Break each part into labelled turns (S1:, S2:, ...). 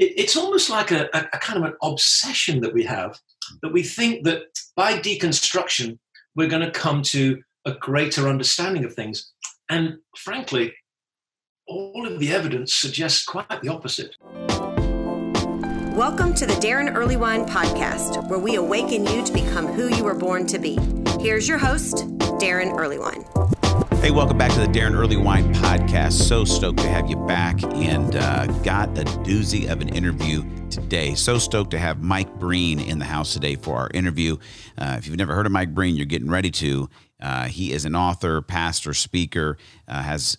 S1: it's almost like a kind of an obsession that we have, that we think that by deconstruction, we're going to come to a greater understanding of things. And frankly, all of the evidence suggests quite the opposite.
S2: Welcome to the Darren Earlywine podcast, where we awaken you to become who you were born to be. Here's your host, Darren Earlywine.
S3: Hey, welcome back to the Darren Earlywine podcast. So stoked to have you back, and got a doozy of an interview today. So stoked to have Mike Breen in the house today for our interview. If you've never heard of Mike Breen, you're getting ready to. He is an author, pastor, speaker, has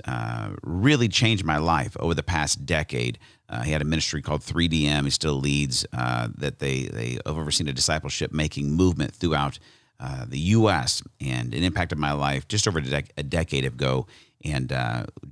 S3: really changed my life over the past decade. He had a ministry called 3DM. He still leads that they have overseen a discipleship making movement throughout the U.S., and it impacted my life just over a decade ago, and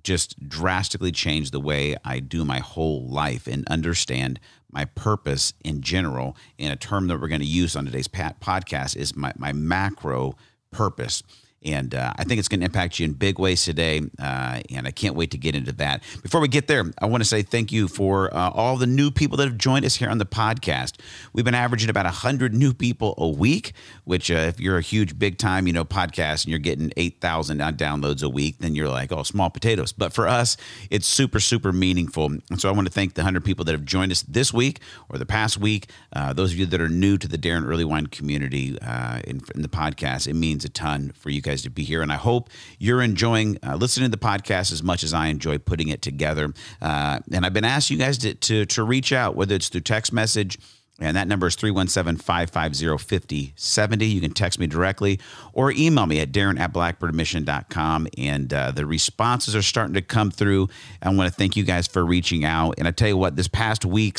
S3: just drastically changed the way I do my whole life and understand my purpose in general. And a term that we're going to use on today's podcast is my macro purpose. And I think it's going to impact you in big ways today, and I can't wait to get into that. Before we get there, I want to say thank you for all the new people that have joined us here on the podcast. We've been averaging about 100 new people a week, which if you're a huge, big-time, podcast, and you're getting 8,000 downloads a week, then you're like, oh, small potatoes. But for us, it's super, super meaningful. And so I want to thank the 100 people that have joined us this week or the past week. Those of you that are new to the Darren Earlywine community in the podcast, it means a ton for you guys to be here, and I hope you're enjoying listening to the podcast as much as I enjoy putting it together. And I've been asking you guys to reach out, whether it's through text message, and that number is 317-550-5070. You can text me directly or email me at darren@blackbirdmission.com. And the responses are starting to come through. I want to thank you guys for reaching out. And I tell you what, this past a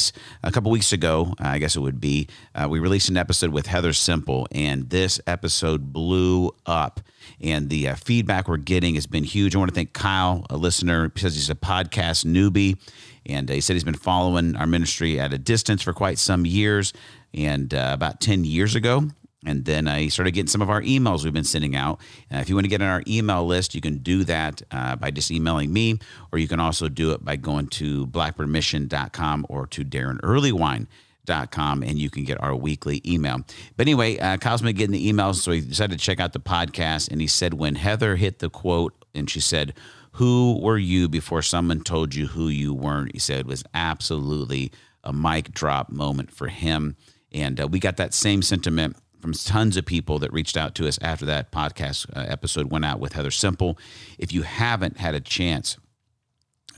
S3: couple weeks ago, I guess it would be, we released an episode with Heather Simple, and this episode blew up. And the feedback we're getting has been huge. I want to thank Kyle, a listener, because he's a podcast newbie. And he said he's been following our ministry at a distance for quite some years, and about 10 years ago. And then he started getting some of our emails we've been sending out. If you want to get on our email list, you can do that by just emailing me, or you can also do it by going to blackbirdmission.com or to darrenearlywine.com, and you can get our weekly email. But anyway, Kyle's been getting the emails, so he decided to check out the podcast. And he said when Heather hit the quote, and she said, "Who were you before someone told you who you weren't?" He said it was absolutely a mic drop moment for him. And we got that same sentiment from tons of people that reached out to us after that podcast episode went out with Heather Simple. If you haven't had a chance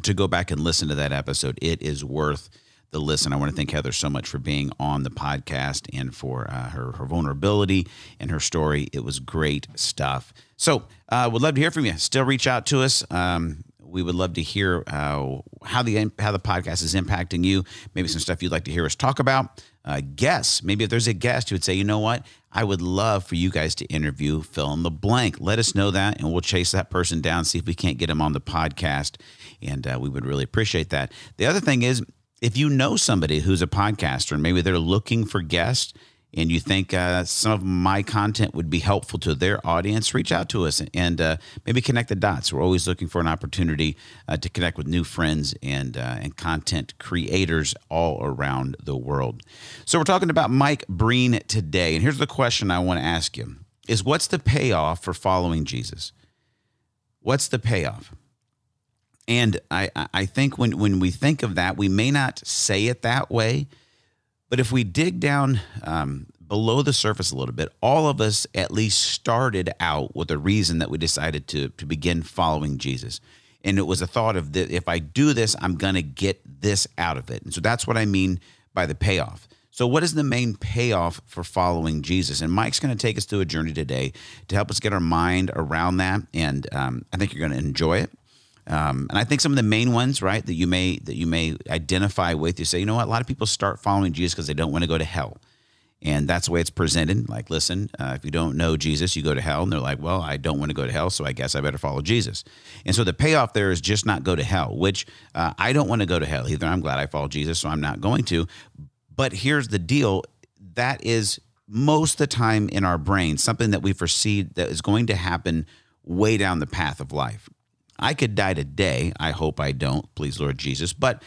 S3: to go back and listen to that episode, it is worth the listen. I want to thank Heather so much for being on the podcast and for her vulnerability and her story. It was great stuff. So would love to hear from you. Still reach out to us. We would love to hear how the podcast is impacting you. Maybe some stuff you'd like to hear us talk about. Guests. Maybe if there's a guest who would say, you know what, I would love for you guys to interview fill in the blank. Let us know that, and we'll chase that person down, see if we can't get them on the podcast. And we would really appreciate that. The other thing is, if you know somebody who's a podcaster and maybe they're looking for guests, and you think some of my content would be helpful to their audience, reach out to us and maybe connect the dots. We're always looking for an opportunity to connect with new friends and content creators all around the world. So we're talking about Mike Breen today. And here's the question I want to ask you is, what's the payoff for following Jesus? What's the payoff? And I think when we think of that, we may not say it that way, but if we dig down below the surface a little bit, all of us at least started out with a reason that we decided to begin following Jesus. And it was a thought of that if I do this, I'm going to get this out of it. And so that's what I mean by the payoff. So what is the main payoff for following Jesus? And Mike's going to take us through a journey today to help us get our mind around that. And I think you're going to enjoy it. And I think some of the main ones, right, that you may identify with, you say, you know what, a lot of people start following Jesus because they don't want to go to hell. And that's the way it's presented. Like, listen, if you don't know Jesus, you go to hell. And they're like, well, I don't want to go to hell, so I guess I better follow Jesus. And so the payoff there is just not go to hell, which I don't want to go to hell either. I'm glad I follow Jesus, so I'm not going to. But here's the deal. That is most of the time in our brain, something that we foresee that is going to happen way down the path of life. I could die today. I hope I don't, please, Lord Jesus. But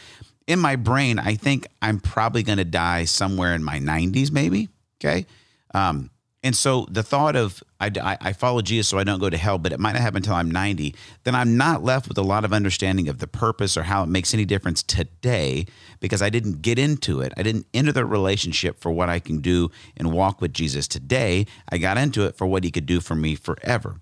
S3: in my brain, I think I'm probably going to die somewhere in my 90s, maybe. Okay. And so the thought of I follow Jesus so I don't go to hell, but it might not happen until I'm 90, then I'm not left with a lot of understanding of the purpose or how it makes any difference today because I didn't get into it. I didn't enter the relationship for what I can do and walk with Jesus today. I got into it for what he could do for me forever.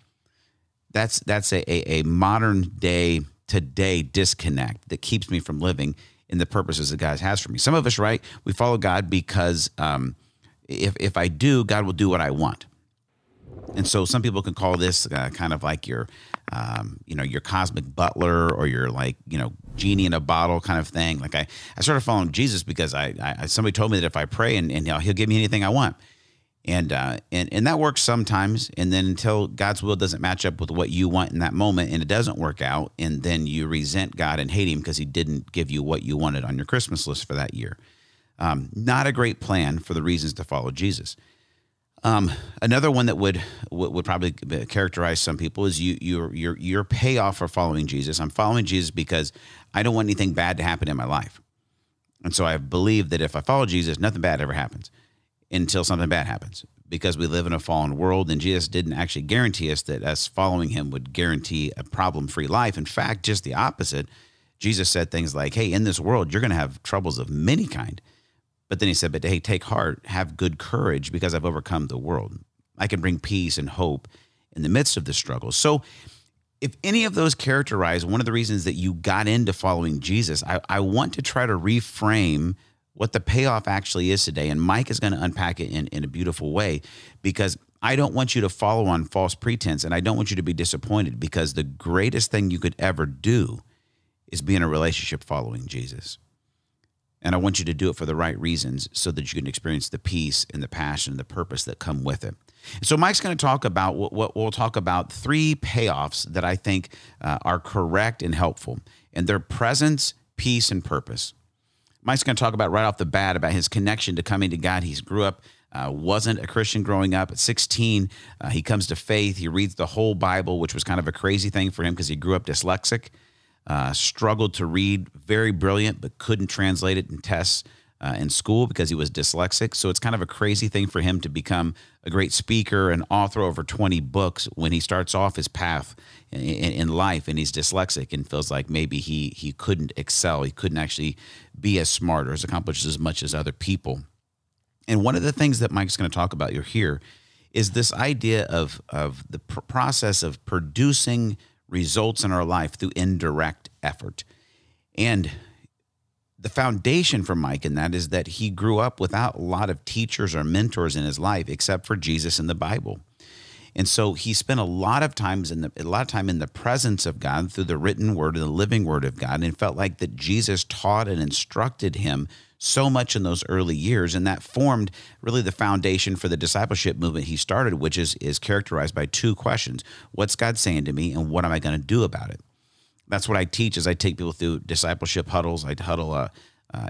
S3: That's a modern day today disconnect that keeps me from living in the purposes that God has for me. Some of us, right, we follow God because if I do, God will do what I want. And so some people can call this kind of like your cosmic butler or your genie in a bottle kind of thing. Like I started following Jesus because somebody told me that if I pray and he'll give me anything I want. And that works sometimes. And then until God's will doesn't match up with what you want in that moment and it doesn't work out. And then you resent God and hate him because he didn't give you what you wanted on your Christmas list for that year. Not a great plan for the reasons to follow Jesus. Another one that would probably characterize some people is your payoff for following Jesus. I'm following Jesus because I don't want anything bad to happen in my life. And so I believe that if I follow Jesus, nothing bad ever happens until something bad happens because we live in a fallen world and Jesus didn't actually guarantee us that us following him would guarantee a problem-free life. In fact, just the opposite. Jesus said things like, hey, in this world, you're going to have troubles of many kind. But then he said, but hey, take heart, have good courage because I've overcome the world. I can bring peace and hope in the midst of the struggle. So if any of those characterize one of the reasons that you got into following Jesus, I want to try to reframe what the payoff actually is today. And Mike is going to unpack it in a beautiful way because I don't want you to follow on false pretense and I don't want you to be disappointed because the greatest thing you could ever do is be in a relationship following Jesus. And I want you to do it for the right reasons so that you can experience the peace and the passion and the purpose that come with it. And so Mike's going to talk about what we'll talk about 3 payoffs that I think are correct and helpful. And they're presence, peace, and purpose. Mike's going to talk about right off the bat about his connection to coming to God. He grew up, wasn't a Christian growing up. At 16, he comes to faith. He reads the whole Bible, which was kind of a crazy thing for him because he grew up dyslexic. Struggled to read, very brilliant, but couldn't translate it in tests in school because he was dyslexic. So it's kind of a crazy thing for him to become a great speaker and author over 20 books when he starts off his path in life and he's dyslexic and feels like maybe he couldn't excel. He couldn't actually be as smart or as accomplished as much as other people. And one of the things that Mike's going to talk about here is this idea of the process of producing results in our life through indirect effort. And the foundation for Mike in that is that he grew up without a lot of teachers or mentors in his life except for Jesus and the Bible. And so he spent a lot of time in the presence of God through the written word and the living word of God, and felt like that Jesus taught and instructed him so much in those early years, and that formed really the foundation for the discipleship movement he started, which is characterized by 2 questions. What's God saying to me, and what am I going to do about it? That's what I teach as I take people through discipleship huddles. I huddle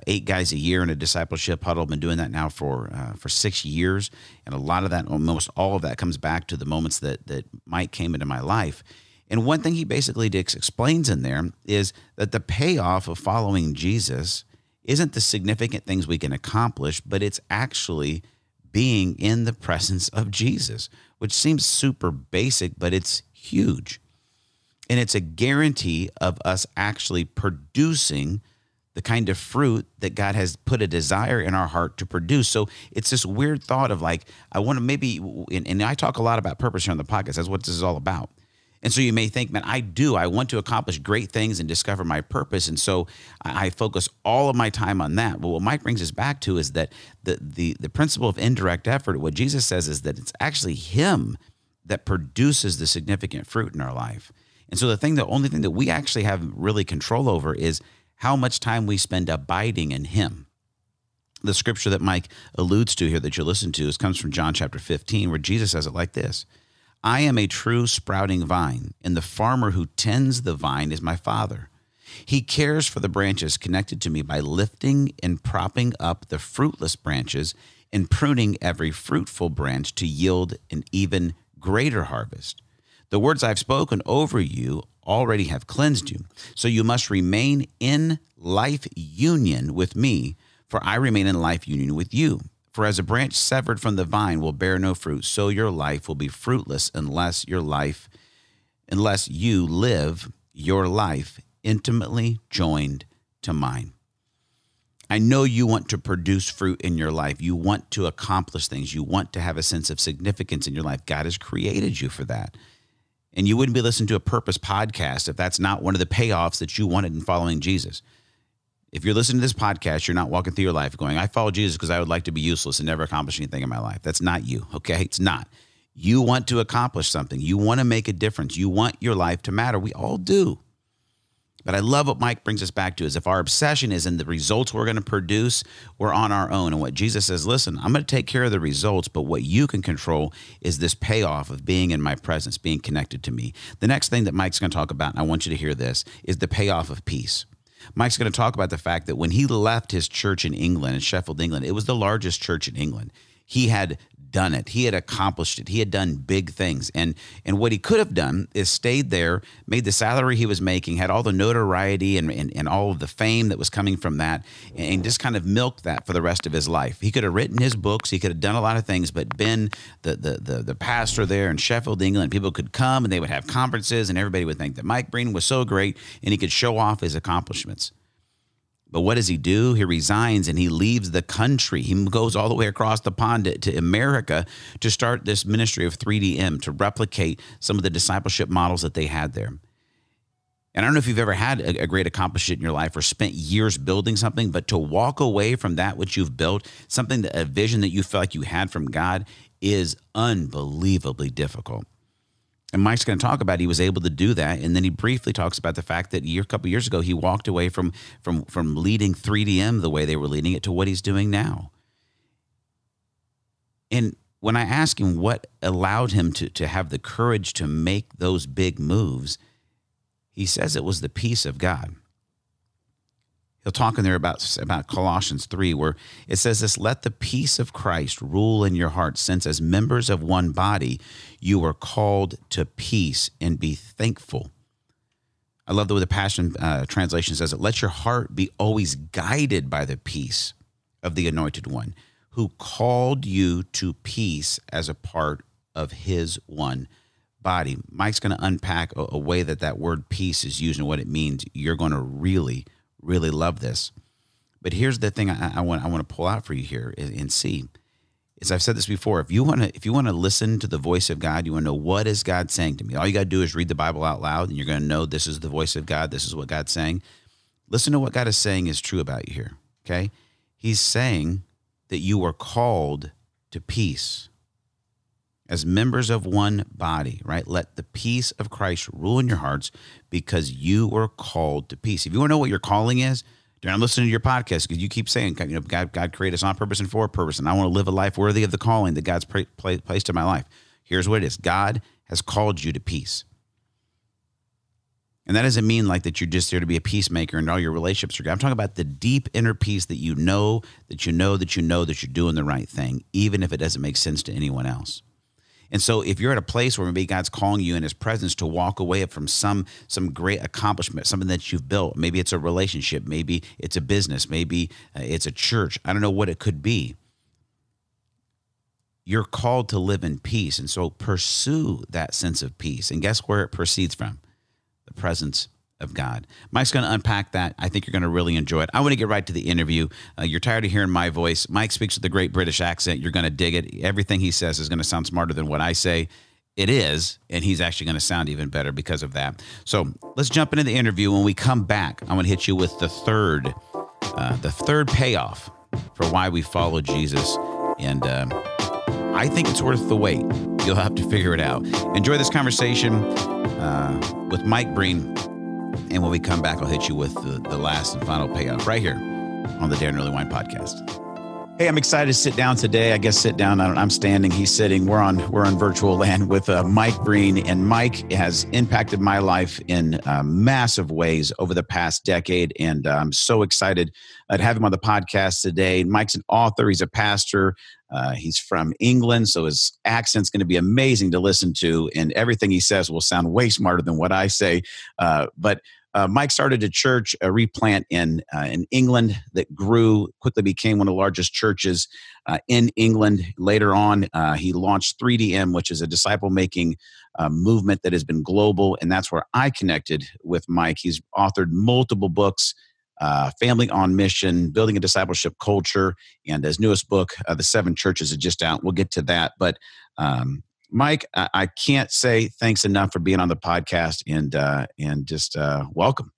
S3: 8 guys a year in a discipleship huddle. I've been doing that now for 6 years, and a lot of that, almost all of that, comes back to the moments that Mike came into my life. And one thing he basically explains in there is that the payoff of following Jesus isn't the significant things we can accomplish, but it's actually being in the presence of Jesus, which seems super basic, but it's huge. And it's a guarantee of us actually producing the kind of fruit that God has put a desire in our heart to produce. So it's this weird thought of like, I want to maybe, and I talk a lot about purpose here on the podcast. That's what this is all about. And so you may think, man, I want to accomplish great things and discover my purpose. And so I focus all of my time on that. But what Mike brings us back to is that the principle of indirect effort, what Jesus says is that it's actually him that produces the significant fruit in our life. And so the only thing that we actually have really control over is how much time we spend abiding in him. The scripture that Mike alludes to here that you listen to comes from John chapter 15, where Jesus says it like this: I am a true sprouting vine, and the farmer who tends the vine is my Father. He cares for the branches connected to me by lifting and propping up the fruitless branches and pruning every fruitful branch to yield an even greater harvest. The words I've spoken over you already have cleansed you. So you must remain in life union with me, for I remain in life union with you. For as a branch severed from the vine will bear no fruit, so your life will be fruitless unless you live your life intimately joined to mine. I know you want to produce fruit in your life. You want to accomplish things. You want to have a sense of significance in your life. God has created you for that. And you wouldn't be listening to a Purpose podcast if that's not one of the payoffs that you wanted in following Jesus. If you're listening to this podcast, you're not walking through your life going, I follow Jesus because I would like to be useless and never accomplish anything in my life. That's not you, okay? It's not. You want to accomplish something. You want to make a difference. You want your life to matter. We all do. But I love what Mike brings us back to is if our obsession is in the results we're going to produce, we're on our own. And what Jesus says, listen, I'm going to take care of the results, but what you can control is this payoff of being in my presence, being connected to me. The next thing that Mike's going to talk about, and I want you to hear this, is the payoff of peace. Mike's going to talk about the fact that when he left his church in England, in Sheffield, England, it was the largest church in England. He had done it. He had accomplished it. He had done big things. And what he could have done is stayed there, made the salary he was making, had all the notoriety and all of the fame that was coming from that, and just kind of milked that for the rest of his life. He could have written his books. He could have done a lot of things, but been the pastor there in Sheffield, England. People could come and they would have conferences and everybody would think that Mike Breen was so great and he could show off his accomplishments. But what does he do? He resigns and he leaves the country. He goes all the way across the pond to America to start this ministry of 3DM, to replicate some of the discipleship models that they had there. And I don't know if you've ever had a great accomplishment in your life or spent years building something, but to walk away from that which you've built, a vision that you felt like you had from God, is unbelievably difficult. And Mike's going to talk about he was able to do that. And then he briefly talks about the fact that a couple of years ago, he walked away from leading 3DM the way they were leading it to what he's doing now. And when I ask him what allowed him to have the courage to make those big moves, he says it was the peace of God. He'll talk in there about Colossians 3, where it says this, let the peace of Christ rule in your hearts, since as members of one body, you are called to peace and be thankful. I love the way the Passion Translation says it. Let your heart be always guided by the peace of the Anointed One, who called you to peace as a part of his one body. Mike's going to unpack a way that word peace is used and what it means. You're going to really love this. But here's the thing I want to pull out for you here and see. As I've said this before, if you want to listen to the voice of God, you want to know what is God saying to me. All you got to do is read the Bible out loud, and you're going to know this is the voice of God. This is what God's saying. Listen to what God is saying is true about you here. Okay, He's saying that you are called to peace as members of one body, right? Let the peace of Christ rule in your hearts because you were called to peace. If you want to know what your calling is, I'm listening to your podcast because you keep saying, God created us on purpose and for a purpose, and I want to live a life worthy of the calling that God's placed in my life. Here's what it is. God has called you to peace. And that doesn't mean like that you're just there to be a peacemaker and all your relationships are good. I'm talking about the deep inner peace that you know that you're doing the right thing, even if it doesn't make sense to anyone else. And so if you're at a place where maybe God's calling you in his presence to walk away from some great accomplishment, something that you've built, maybe it's a relationship, maybe it's a business, maybe it's a church. I don't know what it could be. You're called to live in peace. And so pursue that sense of peace. And guess where it proceeds from? The presence of God. Mike's going to unpack that. I think you're going to really enjoy it. I want to get right to the interview. You're tired of hearing my voice. Mike speaks with a great British accent. You're going to dig it. Everything he says is going to sound smarter than what I say. It is, and he's actually going to sound even better because of that. So let's jump into the interview. When we come back, I'm going to hit you with the third payoff for why we follow Jesus. And I think it's worth the wait. You'll have to figure it out. Enjoy this conversation with Mike Breen. And when we come back, I'll hit you with the last and final payoff right here on the Darren Early Wine Podcast. Hey, I'm excited to sit down today. I guess sit down. I'm standing. He's sitting. We're on virtual land with Mike Breen, and Mike has impacted my life in massive ways over the past decade. And I'm so excited to have him on the podcast today. Mike's an author. He's a pastor. He's from England, so his accent's going to be amazing to listen to, and everything he says will sound way smarter than what I say. But Mike started a church, a replant in England that grew, quickly became one of the largest churches in England. Later on, he launched 3DM, which is a disciple-making movement that has been global, and that's where I connected with Mike. He's authored multiple books, Family on Mission, Building a Discipleship Culture, and his newest book, The Seven Churches, is just out. We'll get to that, but Mike, I can't say thanks enough for being on the podcast and just welcome.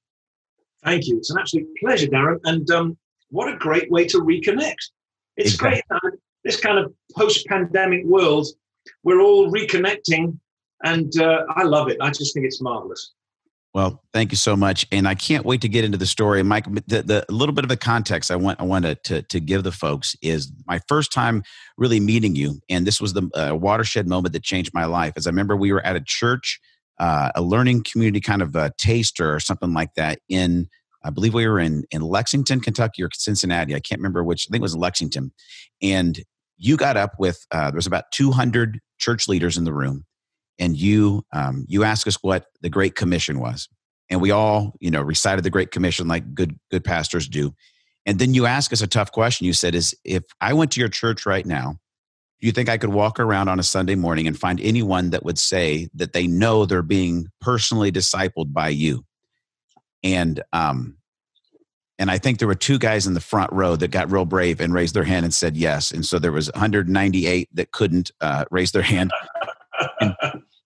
S1: Thank you. It's an absolute pleasure, Darren. And what a great way to reconnect. It's
S3: Exactly.
S1: great. This kind of post-pandemic world, we're all reconnecting, and I love it. I just think it's marvelous.
S3: Well, thank you so much, and I can't wait to get into the story. Mike, the little bit of the context I want to give the folks is my first time really meeting you, and this was the watershed moment that changed my life. As I remember, we were at a church, a learning community kind of a taster or something like that. I believe we were in Lexington, Kentucky, or Cincinnati. I can't remember which. I think it was Lexington, and you got up with there was about 200 church leaders in the room. And you asked us what the Great Commission was, and we all, recited the Great Commission like good pastors do. And then you asked us a tough question. You said, if I went to your church right now, do you think I could walk around on a Sunday morning and find anyone that would say that they know they're being personally discipled by you? And I think there were two guys in the front row that got real brave and raised their hand and said yes. And so there was 198 that couldn't raise their hand.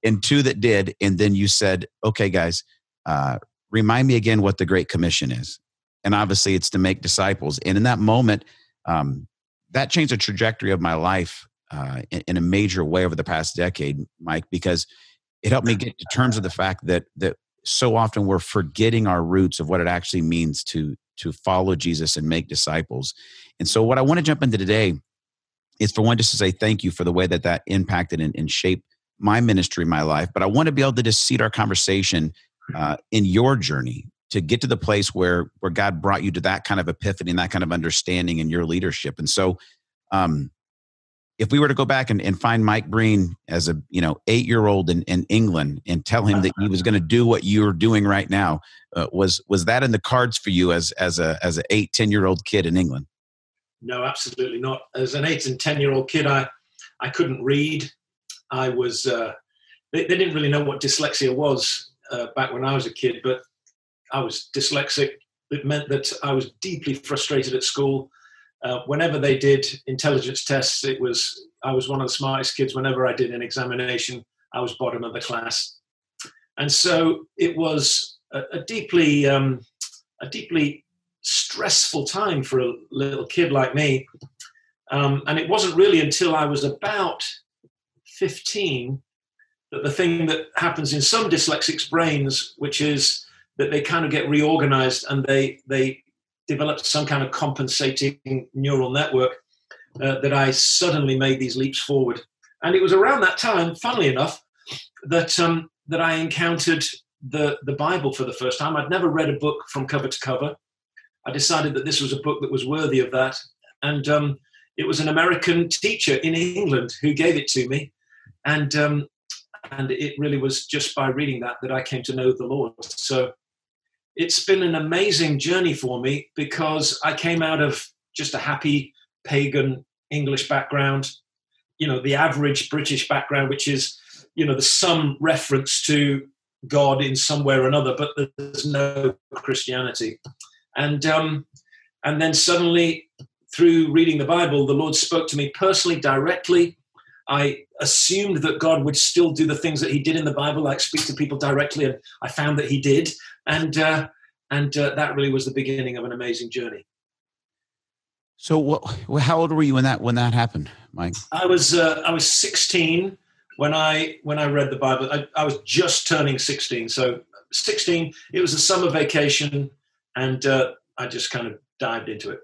S3: And two that did. And then you said, okay, guys, remind me again what the Great Commission is. And obviously it's to make disciples. And in that moment, that changed the trajectory of my life in a major way over the past decade, Mike, because it helped me get to terms with the fact that so often we're forgetting our roots of what it actually means to follow Jesus and make disciples. And so what I want to jump into today is for one, just to say thank you for the way that impacted and shaped my ministry, my life. But I want to be able to just seed our conversation in your journey to get to the place where God brought you to that kind of epiphany and that kind of understanding in your leadership. And so if we were to go back and find Mike Breen as a 8-year-old in England and tell him that he was going to do what you're doing right now, was that in the cards for you as a 8-10-year-old kid in England?
S1: No, absolutely not. As an 8 and 10-year-old kid, I couldn't read. I was, they didn't really know what dyslexia was back when I was a kid, but I was dyslexic. It meant that I was deeply frustrated at school. Whenever they did intelligence tests, I was one of the smartest kids. Whenever I did an examination, I was bottom of the class. And so it was a deeply stressful time for a little kid like me. And it wasn't really until I was about 15 that the thing that happens in some dyslexics' brains, which is that they kind of get reorganized and they develop some kind of compensating neural network, that I suddenly made these leaps forward. And it was around that time, funnily enough, that I encountered the Bible for the first time. I'd never read a book from cover to cover. I decided that this was a book that was worthy of that. And it was an American teacher in England who gave it to me. And it really was just by reading that I came to know the Lord. So it's been an amazing journey for me, because I came out of just a happy pagan English background, the average British background, which is, there's some reference to God in some way or another, but there's no Christianity. And then suddenly, through reading the Bible, the Lord spoke to me personally, directly. I assumed that God would still do the things that he did in the Bible, like speak to people directly, and I found that he did. And that really was the beginning of an amazing journey.
S3: So how old were you when that happened, Mike?
S1: I was 16 when I read the Bible. I was just turning 16. So 16, it was a summer vacation, and I just kind of dived into it.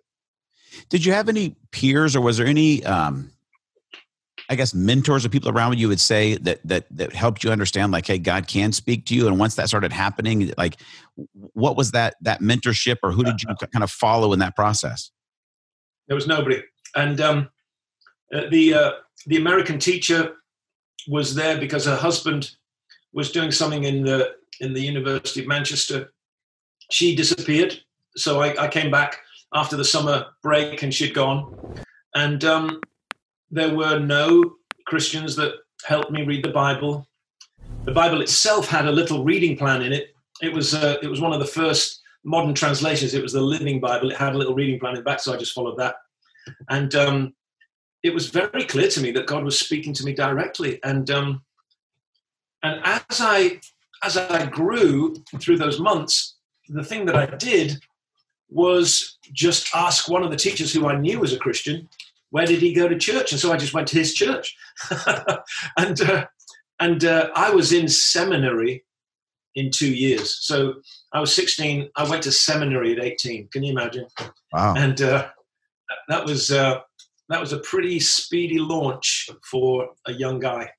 S3: Did you have any peers, or was there any, I guess, mentors or people around you would say that helped you understand, like, hey, God can speak to you? And once that started happening, like, what was that mentorship, or who did you kind of follow in that process?
S1: There was nobody. And the American teacher was there because her husband was doing something in the University of Manchester. She disappeared. So I came back after the summer break, and she'd gone. And there were no Christians that helped me read the Bible. The Bible itself had a little reading plan in it. It was one of the first modern translations. It was the Living Bible. It had a little reading plan in the back, so I just followed that. And it was very clear to me that God was speaking to me directly. And as I grew through those months, the thing that I did was just ask one of the teachers who I knew was a Christian, where did he go to church? And so I just went to his church. and I was in seminary in 2 years. So I was 16. I went to seminary at 18. Can you imagine?
S3: Wow.
S1: And that was a pretty speedy launch for a young guy.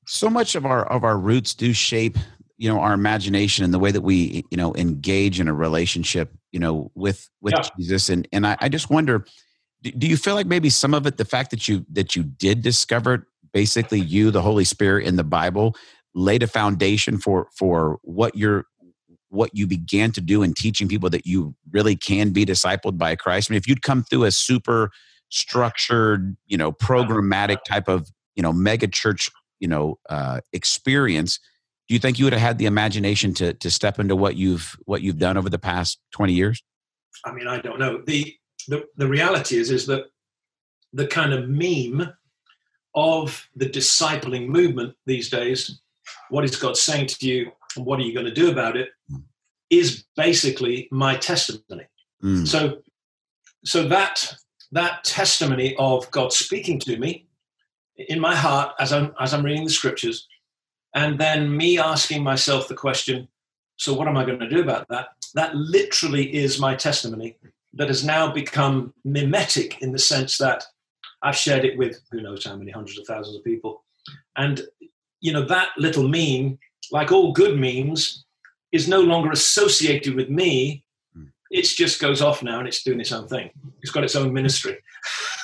S3: So much of our roots do shape, our imagination and the way that we, engage in a relationship, with Jesus. And I just wonder, do you feel like maybe some of it, the fact that you did discover basically the Holy Spirit in the Bible, laid a foundation for what you began to do in teaching people that you really can be discipled by Christ? I mean, if you'd come through a super structured, programmatic type of, mega church, experience, do you think you would have had the imagination to step into what you've done over the past 20 years?
S1: I mean, I don't know. The reality is that the kind of meme of the discipling movement these days, what is God saying to you and what are you going to do about it, is basically my testimony. So that testimony of God speaking to me in my heart as I'm reading the scriptures, and then me asking myself the question, so what am I going to do about that? That literally is my testimony that has now become mimetic in the sense that I've shared it with who knows how many hundreds of thousands of people. And, that little meme, like all good memes, is no longer associated with me. It just goes off now and it's doing its own thing. It's got its own ministry.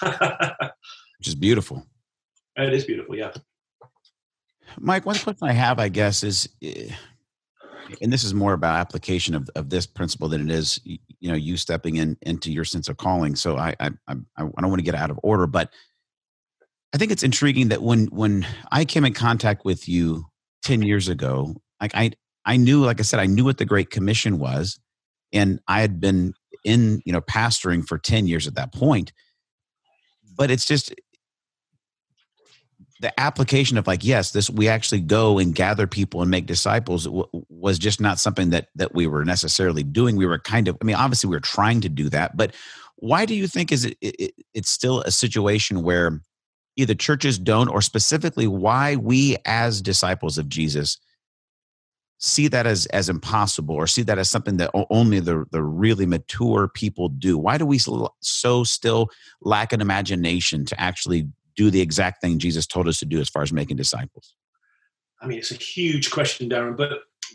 S3: Which is beautiful.
S1: It is beautiful, yeah.
S3: Mike, one question I have, I guess, is, and this is more about application of this principle than it is, you stepping into your sense of calling. So I don't want to get out of order, but I think it's intriguing that when I came in contact with you 10 years ago, like I knew, like I said, I knew what the Great Commission was, and I had been in, pastoring for 10 years at that point. But it's just the application of like, yes, we actually go and gather people and make disciples was just not something that we were necessarily doing. We were obviously we were trying to do that, but why do you think it's still a situation where either churches don't, or specifically why we as disciples of Jesus see that as impossible, or see that as something that only the really mature people do? Why do we so still lack an imagination to actually do the exact thing Jesus told us to do as far as making disciples?
S1: I mean, it's a huge question, Darren,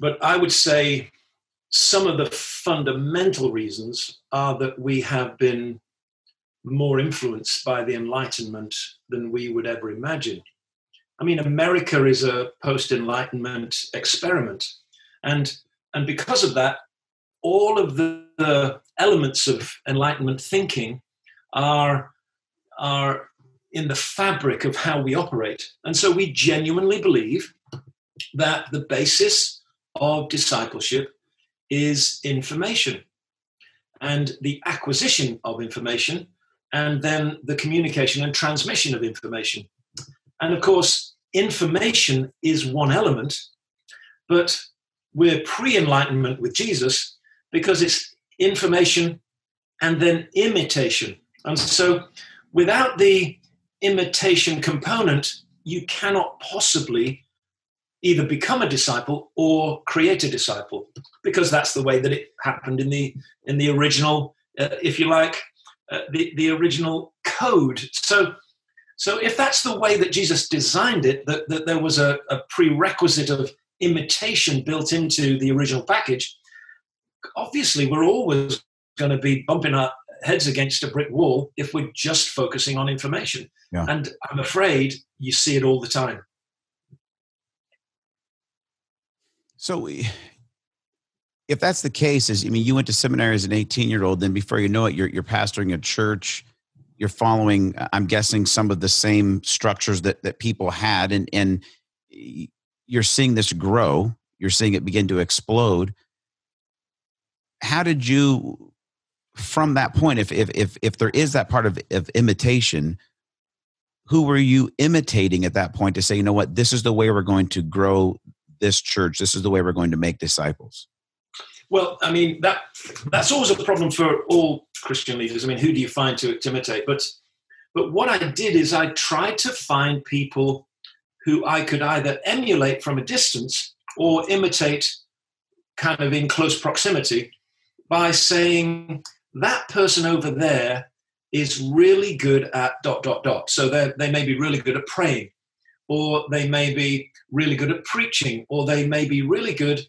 S1: but I would say some of the fundamental reasons are that we have been more influenced by the Enlightenment than we would ever imagine. I mean, America is a post-Enlightenment experiment. And because of that, all of the elements of Enlightenment thinking are in the fabric of how we operate. And so we genuinely believe that the basis of discipleship is information and the acquisition of information, and then the communication and transmission of information. And of course, information is one element, but we're pre-Enlightenment with Jesus because it's information and then imitation. And so without the imitation component, you cannot possibly either become a disciple or create a disciple, because that's the way that it happened in the original if you like, the original code. So if that's the way that Jesus designed it, that there was a prerequisite of imitation built into the original package, obviously we're always going to be bumping our heads against a brick wall if we're just focusing on information.
S3: Yeah.
S1: And I'm afraid you see it all the time.
S3: So if that's the case, you went to seminary as an 18-year-old, then before you know it, you're pastoring a church, you're following, I'm guessing, some of the same structures that people had, and you're seeing this grow, you're seeing it begin to explode. How did you, from that point, if there is that part of imitation, who were you imitating at that point to say, you know what, this is the way we're going to grow this church, this is the way we're going to make disciples?
S1: Well, that's always a problem for all Christian leaders. Who do you find to imitate? But what I did is I tried to find people who I could either emulate from a distance or imitate kind of in close proximity by saying, that person over there is really good at ... So they may be really good at praying, or they may be really good at preaching, or they may be really good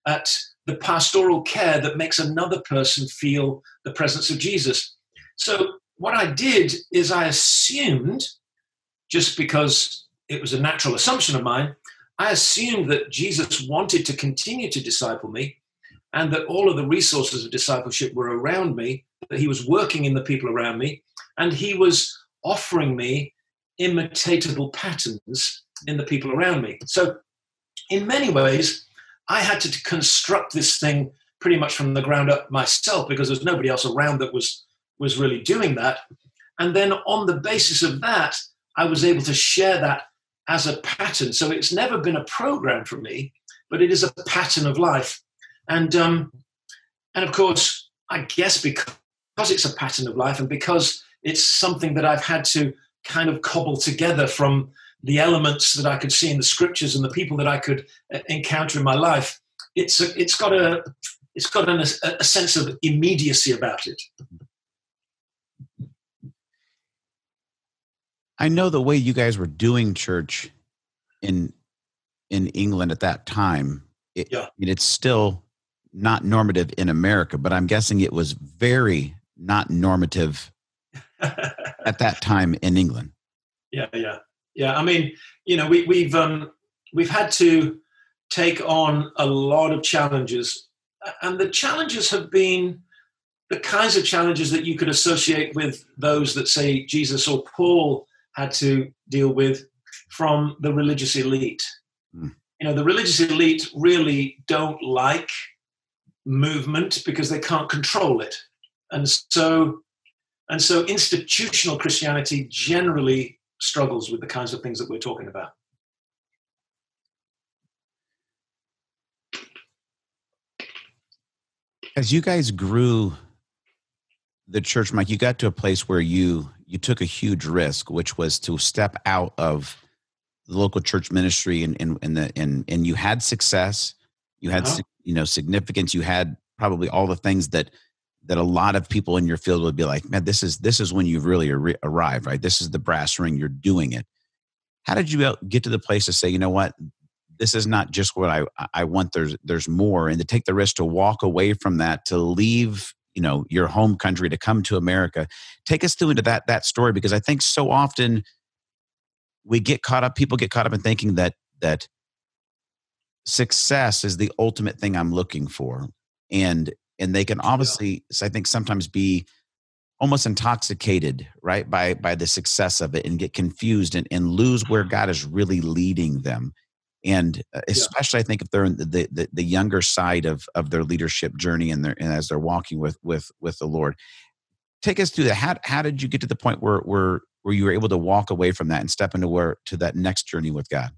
S1: at the pastoral care that makes another person feel the presence of Jesus. So what I did is I assumed, just because it was a natural assumption of mine, I assumed that Jesus wanted to continue to disciple me, and that all of the resources of discipleship were around me, that he was working in the people around me, and he was offering me imitatable patterns in the people around me. So in many ways, I had to construct this thing pretty much from the ground up myself, because there's nobody else around that was really doing that. And then on the basis of that, I was able to share that as a pattern. So it's never been a program for me, but it is a pattern of life. And of course, I guess because it's a pattern of life, and because it's something that I've had to kind of cobble together from the elements that I could see in the scriptures and the people that I could encounter in my life, it's got a sense of immediacy about it.
S3: I know the way you guys were doing church in England at that time. It's still not normative in America, but I'm guessing it was very not normative at that time in England.
S1: Yeah. We've had to take on a lot of challenges, and the challenges have been the kinds of challenges that you could associate with those that, say, Jesus or Paul had to deal with from the religious elite. The religious elite really don't like movement because they can't control it. And so institutional Christianity generally struggles with the kinds of things that we're talking about.
S3: As you guys grew the church, Mike, you got to a place where you took a huge risk, which was to step out of the local church ministry, and you had success, you had significance, you had probably all the things that a lot of people in your field would be like, man, this is when you've really arrived, right? This is the brass ring, you're doing it. How did you get to the place to say, you know what, this is not just what I want, there's more, and to take the risk to walk away from that, to leave, your home country, to come to America? Take us into that story, because I think so often people get caught up in thinking that success is the ultimate thing I'm looking for. And they can obviously, I think, sometimes be almost intoxicated, right, by the success of it, and get confused and lose where God is really leading them. And especially, I think, if they're in the younger side of their leadership journey and as they're walking with the Lord. Take us through that. How did you get to the point where you were able to walk away from that and step into that next journey with God?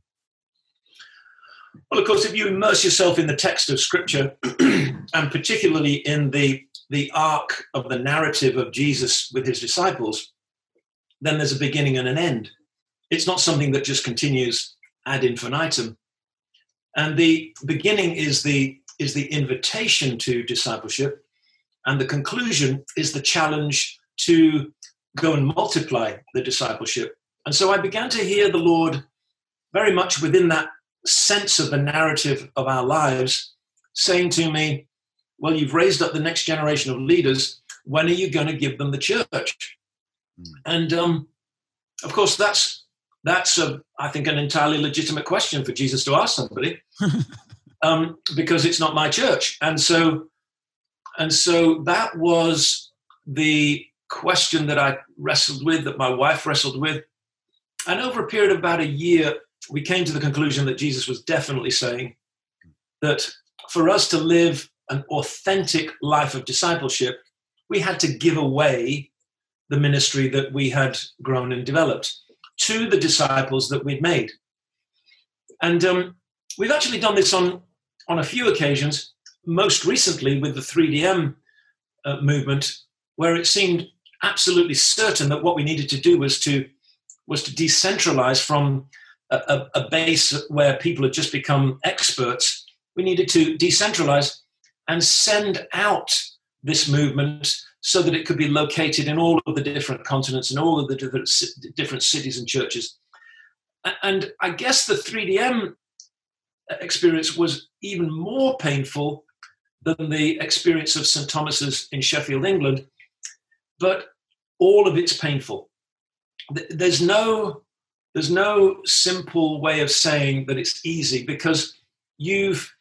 S1: Well, of course, if you immerse yourself in the text of Scripture, and particularly in the arc of the narrative of Jesus with his disciples, then there's a beginning and an end. It's not something that just continues ad infinitum. And the beginning is the invitation to discipleship, And the conclusion is the challenge to go and multiply the discipleship. And so I began to hear the Lord very much within that sense of the narrative of our lives saying to me, well, you've raised up the next generation of leaders. When are you going to give them the church? And of course, that's I think, an entirely legitimate question for Jesus to ask somebody, because it's not my church. And so that was the question that I wrestled with, that my wife wrestled with. And over a period of about a year, we came to the conclusion that Jesus was definitely saying that for us to live an authentic life of discipleship, we had to give away the ministry that we had grown and developed to the disciples that we'd made. And we've actually done this on a few occasions, most recently with the 3DM movement, where it seemed absolutely certain that what we needed to do was to decentralize from a base where people had just become experts. We needed to decentralize and send out this movement so that it could be located in all of the different continents and all of the different cities and churches. And I guess the 3DM experience was even more painful than the experience of St. Thomas's in Sheffield, England, but all of it's painful. There's no simple way of saying that it's easy, because you've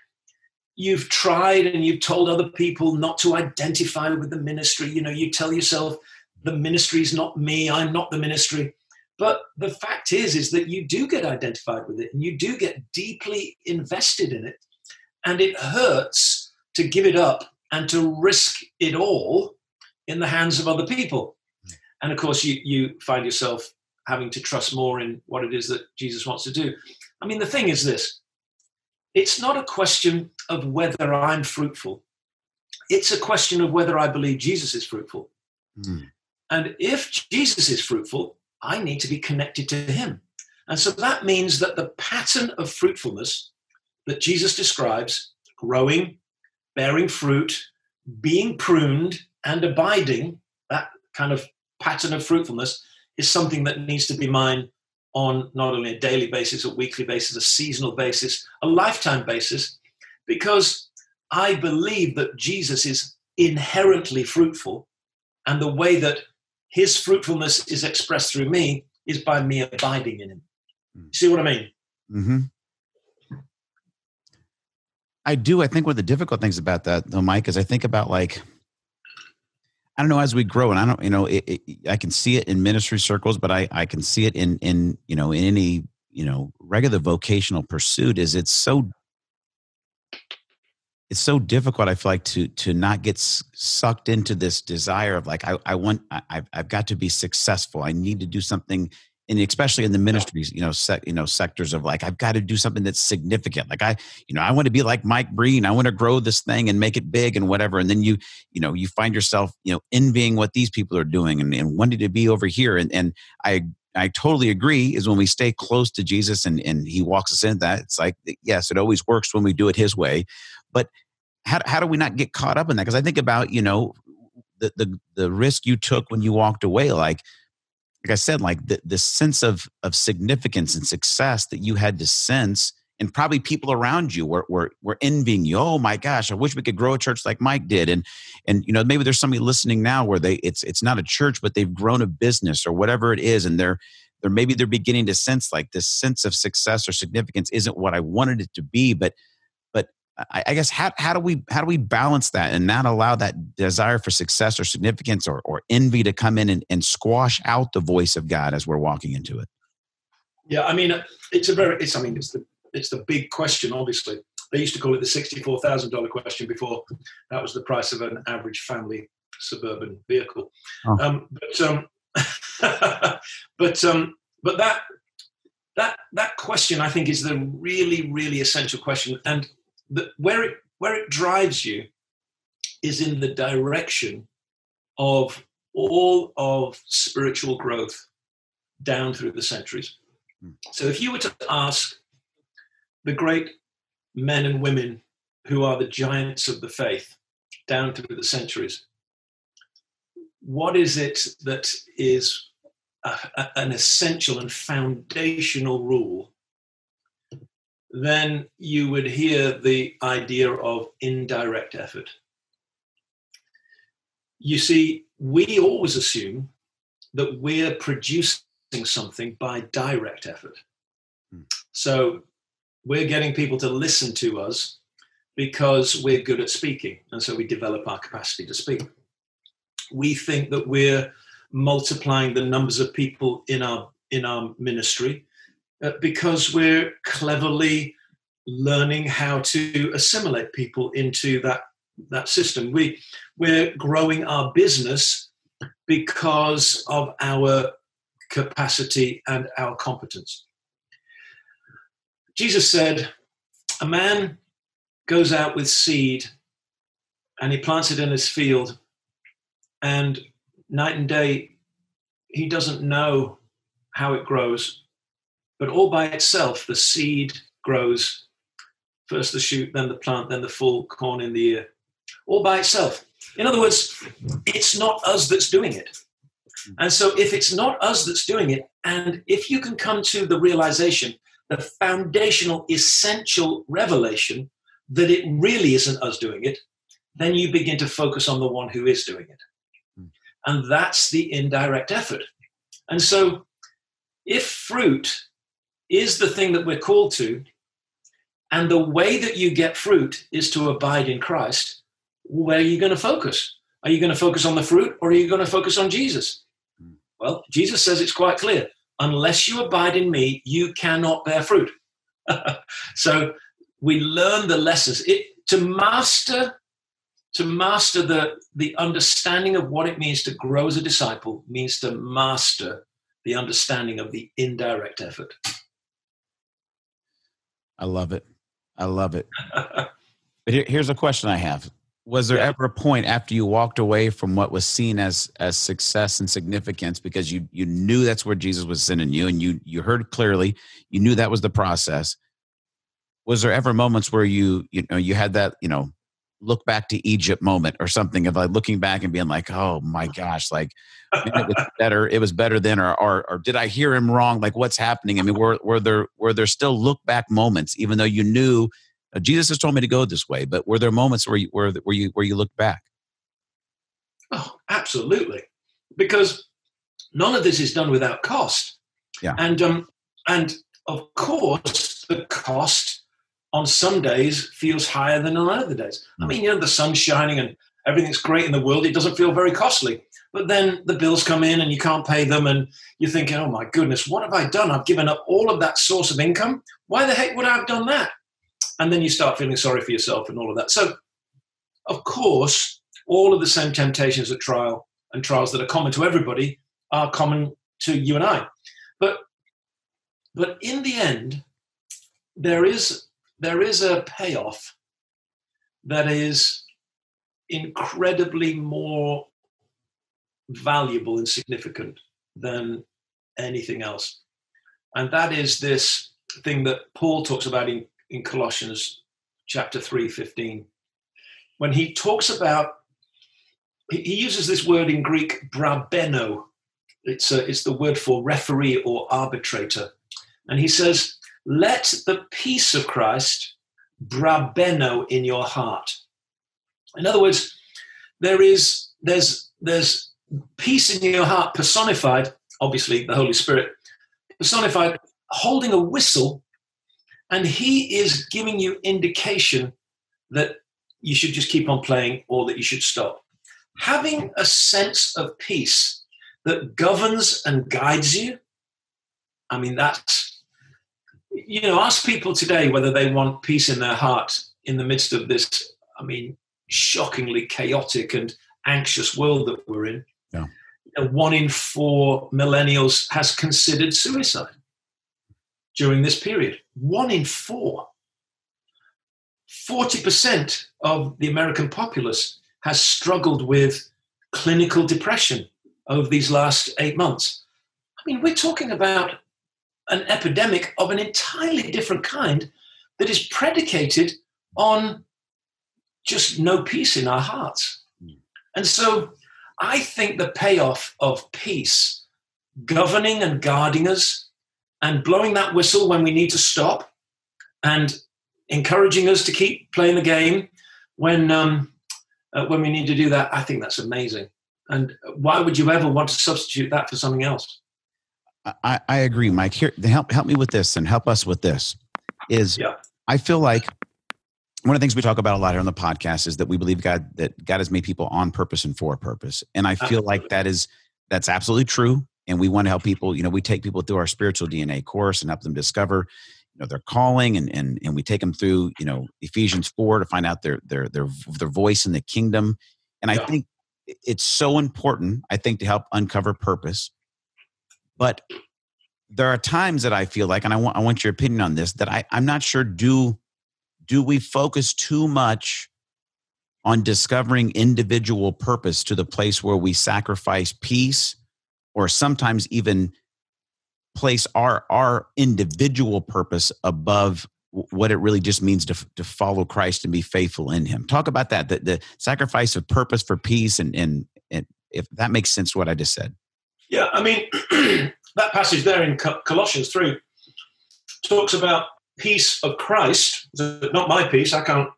S1: tried and you've told other people not to identify with the ministry. You know, you tell yourself the ministry is not me, I'm not the ministry. But the fact is that you do get identified with it and you do get deeply invested in it. And it hurts to give it up and to risk it all in the hands of other people. And of course, you find yourself having to trust more in what it is that Jesus wants to do. I mean, the thing is this. It's not a question of whether I'm fruitful. It's a question of whether I believe Jesus is fruitful. And if Jesus is fruitful, I need to be connected to him. And so that means that the pattern of fruitfulness that Jesus describes, growing, bearing fruit, being pruned, and abiding, that kind of pattern of fruitfulness is something that needs to be mine on not only a daily basis, a weekly basis, a seasonal basis, a lifetime basis, because I believe that Jesus is inherently fruitful, and the way that his fruitfulness is expressed through me is by me abiding in him. See what I mean?
S3: Mm-hmm. I do. I think one of the difficult things about that, though, Mike, is I think about, like, I don't know, as we grow, and I don't, I can see it in ministry circles, but I can see it in any, regular vocational pursuit. Is it's so difficult, I feel like, to not get sucked into this desire of, like, I've got to be successful. I need to do something, and especially in the ministries, sectors of, like, I've got to do something that's significant. Like, I want to be like Mike Breen. I want to grow this thing and make it big and whatever. And then you find yourself, envying what these people are doing and wanting to be over here. And I totally agree, is when we stay close to Jesus and he walks us in that, it's like, yes, it always works when we do it his way. But how do we not get caught up in that? Because I think about, the risk you took when you walked away, like I said, like the sense of significance and success that you had to sense, and probably people around you were envying you. Oh my gosh, I wish we could grow a church like Mike did. And maybe there's somebody listening now where it's not a church, but they've grown a business or whatever it is, and they're beginning to sense, like, this sense of success or significance isn't what I wanted it to be. But I guess how do we balance that and not allow that desire for success or significance or envy to come in and squash out the voice of God as we're walking into it?
S1: Yeah, I mean, it's the big question. Obviously, they used to call it the $64,000 question before. That was the price of an average family suburban vehicle. Oh. But that question, I think, is the really, really essential question. And where it drives you is in the direction of all of spiritual growth down through the centuries. So if you were to ask the great men and women who are the giants of the faith down through the centuries, what is it that is an essential and foundational rule, then you would hear the idea of indirect effort. You see, we always assume that we're producing something by direct effort. So we're getting people to listen to us because we're good at speaking, and so we develop our capacity to speak. We think that we're multiplying the numbers of people in our ministry because we're cleverly learning how to assimilate people into that system. We're growing our business because of our capacity and our competence. Jesus said, a man goes out with seed and he plants it in his field, and night and day, he doesn't know how it grows, but all by itself, the seed grows. First the shoot, then the plant, then the full corn in the ear. All by itself. In other words, it's not us that's doing it. And so if it's not us that's doing it, and if you can come to the realization, the foundational, essential revelation that it really isn't us doing it, then you begin to focus on the one who is doing it. And that's the indirect effort. And so if fruit is the thing that we're called to, and the way that you get fruit is to abide in Christ, where are you going to focus? Are you going to focus on the fruit, or are you going to focus on Jesus? Well, Jesus says it's quite clear. Unless you abide in me, you cannot bear fruit. So we learn the lessons. To master the understanding of what it means to grow as a disciple means to master the understanding of the indirect effort.
S3: I love it. But here's a question I have. Was there ever a point after you walked away from what was seen as success and significance, because you knew that's where Jesus was sending you, and you heard clearly, you knew that was the process? Was there ever moments where you had that, look back to Egypt moment or something, of like looking back and being like, oh my gosh, like it was better then, or did I hear him wrong? Like, what's happening? I mean, were there still look back moments, even though you knew Jesus has told me to go this way, but were there moments where you looked back?
S1: Oh, absolutely. Because none of this is done without cost.
S3: Yeah.
S1: And of course, the cost on some days feels higher than on other days. I mean, the sun's shining and everything's great in the world. It doesn't feel very costly. But then the bills come in and you can't pay them, and you're thinking, oh my goodness, what have I done? I've given up all of that source of income. Why the heck would I have done that? And then you start feeling sorry for yourself and all of that. So, of course, all of the same temptations at trials that are common to everybody are common to you and I. But in the end, there is a payoff that is incredibly more valuable and significant than anything else. And that is this thing that Paul talks about in Colossians chapter 3:15, when he talks about, he uses this word in Greek, brabeno. It's the word for referee or arbitrator. And he says, let the peace of Christ brabeno in your heart. In other words, there's peace in your heart personified, obviously the Holy Spirit, personified, holding a whistle, and he is giving you indication that you should just keep on playing or that you should stop. Having a sense of peace that governs and guides you, I mean, that's, ask people today whether they want peace in their heart in the midst of this, I mean, shockingly chaotic and anxious world that we're in.
S3: Yeah.
S1: 1 in 4 millennials has considered suicide during this period. 1 in 4. 40% of the American populace has struggled with clinical depression over these last 8 months. I mean, we're talking about an epidemic of an entirely different kind that is predicated on just no peace in our hearts. And so I think the payoff of peace, governing and guarding us and blowing that whistle when we need to stop and encouraging us to keep playing the game when we need to do that, I think that's amazing. And why would you ever want to substitute that for something else?
S3: I agree, Mike. Here, help me with this and help us with this. I feel like one of the things we talk about a lot here on the podcast is that we believe that God has made people on purpose and for a purpose. And I feel like that's absolutely true. And we want to help people. We take people through our spiritual DNA course and help them discover, their calling, and we take them through, Ephesians 4 to find out their voice in the kingdom. And I think it's so important, to help uncover purpose. But there are times that I feel like, and I want your opinion on this, that I'm not sure, do we focus too much on discovering individual purpose to the place where we sacrifice peace, or sometimes even place our individual purpose above what it really just means to follow Christ and be faithful in him? Talk about that, the sacrifice of purpose for peace, and if that makes sense to what I just said. Yeah,
S1: I mean, that passage there in Colossians 3 talks about peace of Christ, not my peace, I can't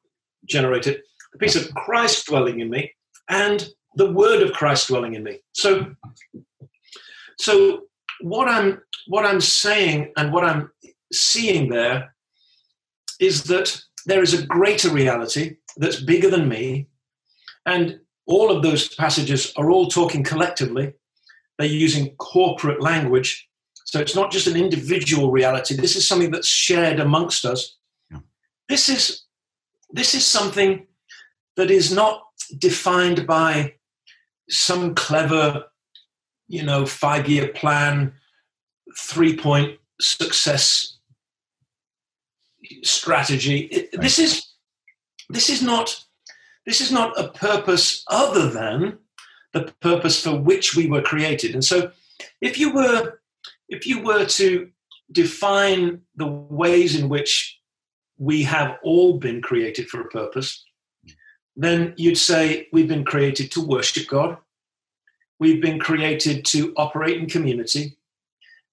S1: generate it, the peace of Christ dwelling in me and the word of Christ dwelling in me. So what I'm saying and what I'm seeing there is that there is a greater reality that's bigger than me, and all of those passages are all talking collectively. They're using corporate language. So it's not just an individual reality. This is something that's shared amongst us. Yeah. This is something that is not defined by some clever, 5-year plan, 3-point success strategy. Right. This is not a purpose other than the purpose for which we were created. And so if you were to define the ways in which we have all been created for a purpose, then you'd say we've been created to worship God, we've been created to operate in community,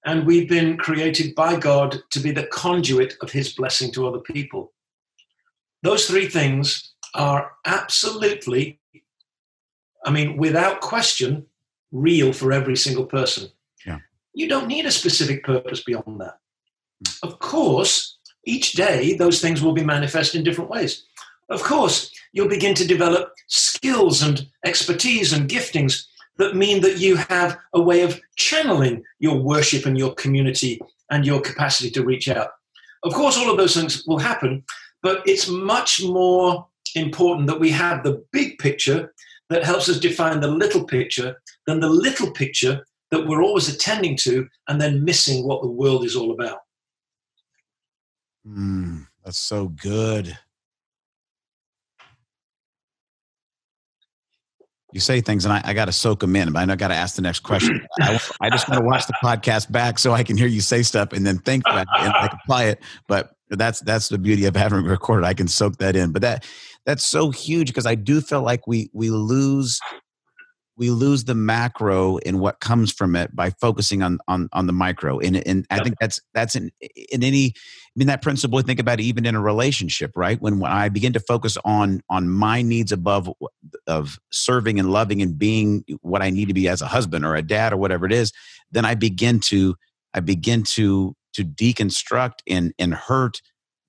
S1: and we've been created by God to be the conduit of his blessing to other people. Those three things are absolutely, without question, real for every single person. Yeah. You don't need a specific purpose beyond that. Of course, each day, those things will be manifest in different ways. Of course, you'll begin to develop skills and expertise and giftings that mean that you have a way of channeling your worship and your community and your capacity to reach out. Of course, all of those things will happen, but it's much more important that we have the big picture that helps us define the little picture than the little picture that we're always attending to and then missing what the world is all about.
S3: That's so good. You say things and I got to soak them in, but I know I got to ask the next question. I just want to watch the podcast back so I can hear you say stuff and then think about it and I can apply it. But that's the beauty of having it recorded. I can soak that in. But that's so huge, because I do feel like we lose the macro and what comes from it by focusing on the micro. And I think that's in any, that principle, think about it even in a relationship, right? When I begin to focus on my needs above of serving and loving and being what I need to be as a husband or a dad or whatever it is, then I begin to deconstruct and hurt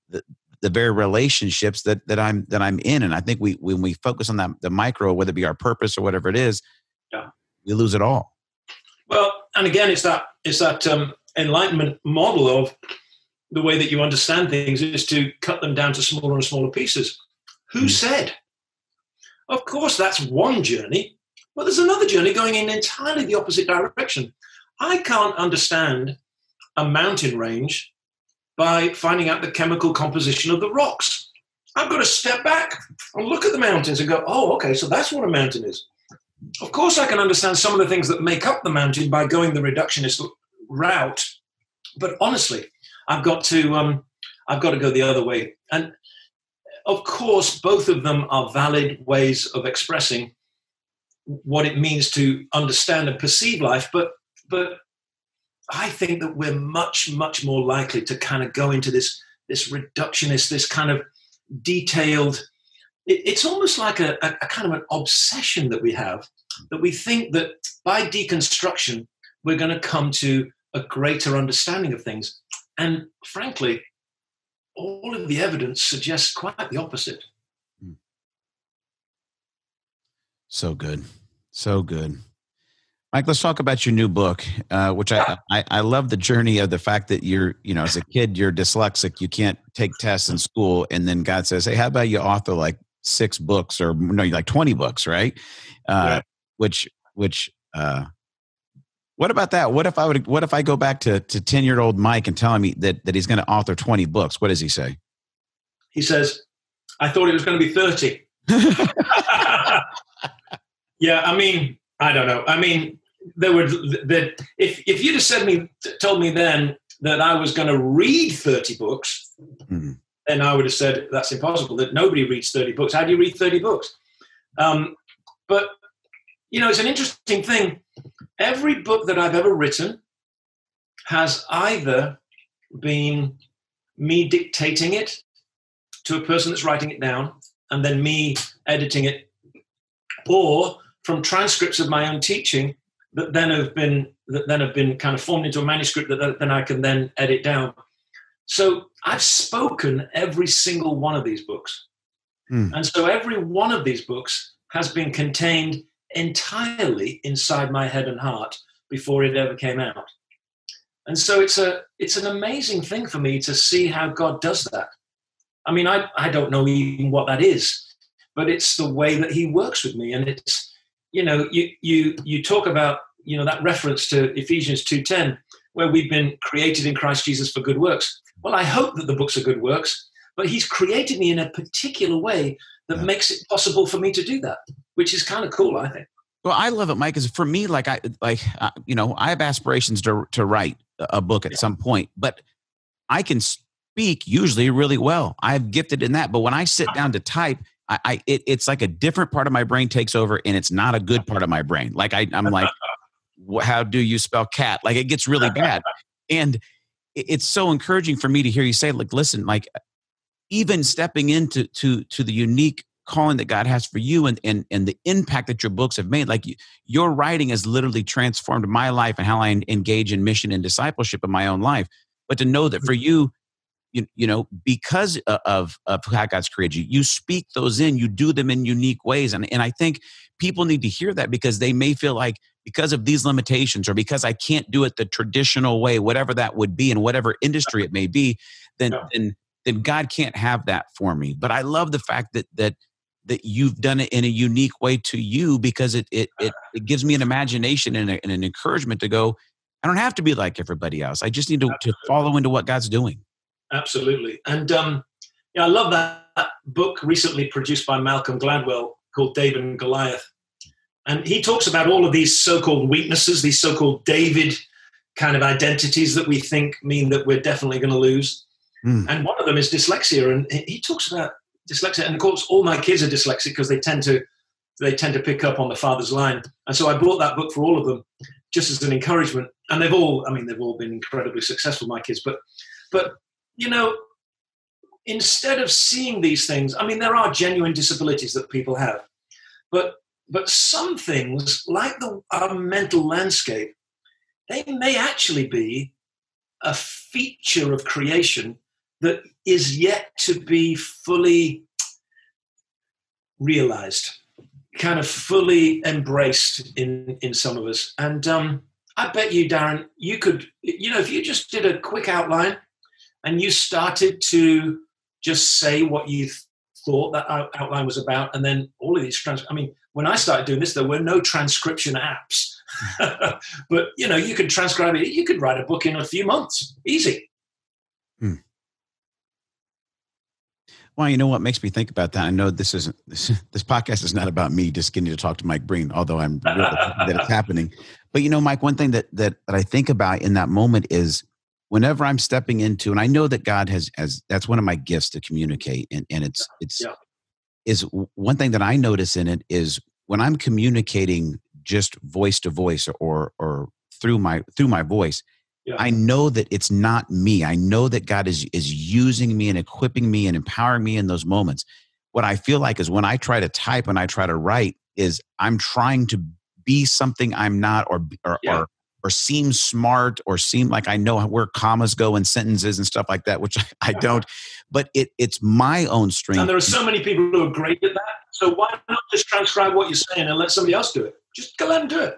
S3: the very relationships that I'm in. And I think when we focus on the micro, whether it be our purpose or whatever it is, we lose it all.
S1: Well, and again, it's that enlightenment model of the way that you understand things is to cut them down to smaller and smaller pieces. Who said? Of course, that's one journey, but there's another journey going in entirely the opposite direction. I can't understand a mountain range by finding out the chemical composition of the rocks. I've got to step back and look at the mountains and go, oh, okay, so that's what a mountain is. Of course, I can understand some of the things that make up the mountain by going the reductionist route, but honestly, I've got to go the other way. And of course, both of them are valid ways of expressing what it means to understand and perceive life. But I think that we're much, much more likely to kind of go into this reductionist, this kind of detailed. It's almost like a kind of an obsession that we have, that we think that by deconstruction, we're going to come to a greater understanding of things. And frankly, all of the evidence suggests quite the opposite.
S3: So good. So good. Mike, let's talk about your new book, which I love the journey of the fact that you're, as a kid, you're dyslexic. You can't take tests in school. And then God says, hey, how about you author like 6 books or no, like 20 books, right?
S1: Yeah.
S3: What about that? What if I go back to 10-year-old Mike and tell him that he's going to author 20 books? What does he say?
S1: He says, I thought it was going to be 30. Yeah. I mean, I don't know. I mean, if you'd have told me then that I was going to read 30 books, then I would have said that's impossible. That nobody reads 30 books. How do you read 30 books? But it's an interesting thing. Every book that I've ever written has either been me dictating it to a person that's writing it down, and then me editing it, or from transcripts of my own teaching that then have been kind of formed into a manuscript that then I can then edit down. So I've spoken every single one of these books. And so every one of these books has been contained entirely inside my head and heart before it ever came out. And so it's an amazing thing for me to see how God does that. I mean, I don't know even what that is, but it's the way that he works with me. And it's, you talk about, that reference to Ephesians 2:10, where we've been created in Christ Jesus for good works. Well, I hope that the books are good works, but he's created me in a particular way that makes it possible for me to do that, which is kind of cool, I think.
S3: Well, I love it, Mike, because for me, I have aspirations to write a book at some point, but I can speak usually really well. I'm gifted in that. But when I sit down to type, it's like a different part of my brain takes over, and it's not a good part of my brain. Like I'm like, how do you spell cat? Like it gets really bad. And it's so encouraging for me to hear you say, like, listen, like even stepping into the unique calling that God has for you and the impact that your books have made, like your writing has literally transformed my life and how I engage in mission and discipleship in my own life. But to know that for you, because of how God's created you, you speak those in, you do them in unique ways. And I think people need to hear that, because they may feel like because of these limitations or because I can't do it the traditional way, whatever that would be in whatever industry it may be, then God can't have that for me. But I love the fact that you've done it in a unique way to you, because it gives me an imagination and an encouragement to go, I don't have to be like everybody else. I just need to follow into what God's doing.
S1: Absolutely. And I love that book recently produced by Malcolm Gladwell called David and Goliath. And he talks about all of these so-called weaknesses, these so-called David kind of identities that we think mean that we're definitely going to lose. And one of them is dyslexia. And he talks about dyslexia. And of course, all my kids are dyslexic because they tend to pick up on the father's line. And so I bought that book for all of them just as an encouragement. And they've all been incredibly successful, my kids. But instead of seeing these things, there are genuine disabilities that people have, but some things, like our mental landscape, they may actually be a feature of creation that is yet to be fully realized, kind of fully embraced in some of us. And I bet you, Darren, you could, if you just did a quick outline and you started to just say what you thought that outline was about, and then all of these when I started doing this, there were no transcription apps. But, you could transcribe it. You could write a book in a few months. Easy.
S3: Well, you know what makes me think about that? I know this podcast is not about me just getting to talk to Mike Breen, although I'm really happy that it's happening. But, Mike, one thing that I think about in that moment is whenever I'm stepping into, and I know that God has that's one of my gifts to communicate. And it's is one thing that I notice in it is when I'm communicating just voice to voice or through my voice,
S1: Yeah.
S3: I know that it's not me. I know that God is using me and equipping me and empowering me in those moments. What I feel like is when I try to type and I try to write is I'm trying to be something I'm not, or seem smart, or seem like I know where commas go in sentences and stuff like that, which I don't. But it's my own strength.
S1: And there are so many people who are great at that. So why not just transcribe what you're saying and let somebody else do it? Just go ahead and do it.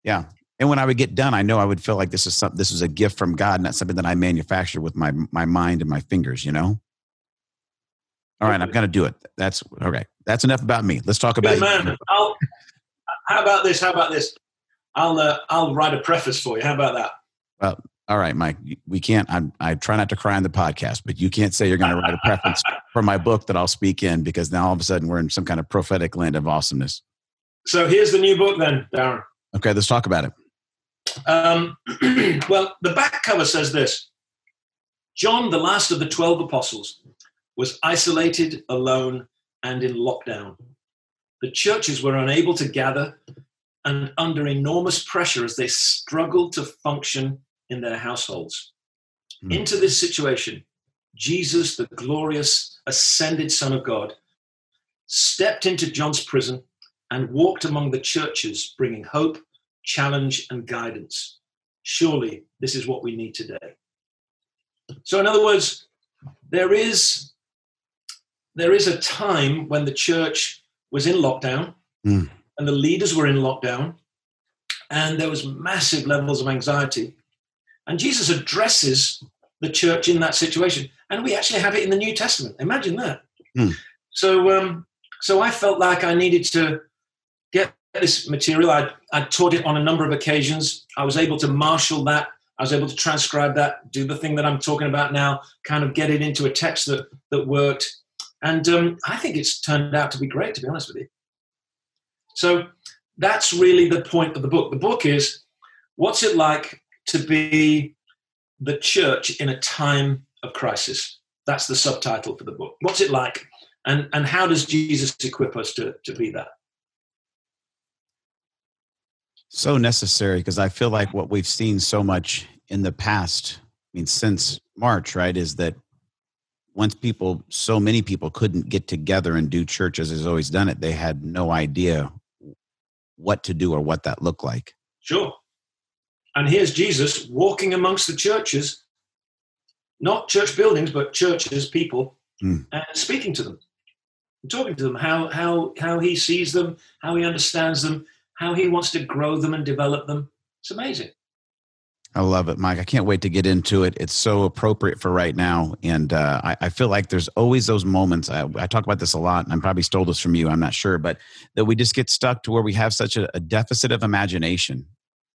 S3: Yeah. And when I would get done, I know I would feel like this is a gift from God, not something that I manufactured with my mind and my fingers, you know? All right, I'm going to do it. That's okay. That's enough about me. Let's talk about
S1: you. Man, how about this? I'll write a preface for you. How about that?
S3: Well, all right, Mike. We can't. I try not to cry on the podcast, but you can't say you're going to write a preface for my book that I'll speak in, because now all of a sudden we're in some kind of prophetic land of awesomeness.
S1: So here's the new book, then, Darren.
S3: Okay, let's talk about it.
S1: Well, the back cover says this: John, the last of the 12 apostles, was isolated, alone, and in lockdown. The churches were unable to gather and under enormous pressure as they struggled to function in their households. Into this situation, Jesus, the glorious ascended Son of God, stepped into John's prison and walked among the churches, bringing hope, challenge, and guidance. Surely this is what we need today. So in other words, there is a time when the church was in lockdown and the leaders were in lockdown, and there was massive levels of anxiety. And Jesus addresses the church in that situation. And we actually have it in the New Testament. Imagine that. So I felt like I needed to get this material. I taught it on a number of occasions. I was able to marshal that. I was able to transcribe that, do the thing that I'm talking about now, kind of get it into a text that worked. And I think it's turned out to be great, to be honest with you. So that's really the point of the book. The book is, what's it like to be the church in a time of crisis? That's the subtitle for the book. What's it like? And how does Jesus equip us to be that?
S3: So necessary, because I feel like what we've seen so much in the past, since March, right, is that once so many people couldn't get together and do church as has always done it, they had no idea what to do or what that looked like.
S1: Sure. And here's Jesus walking amongst the churches, not church buildings, but churches, people, and speaking to them, and talking to them, how he sees them, how he understands them, how he wants to grow them and develop them. It's amazing.
S3: I love it, Mike. I can't wait to get into it. It's so appropriate for right now. And I feel like there's always those moments. I talk about this a lot, and I probably stole this from you, I'm not sure, but that we just get stuck to where we have such a deficit of imagination.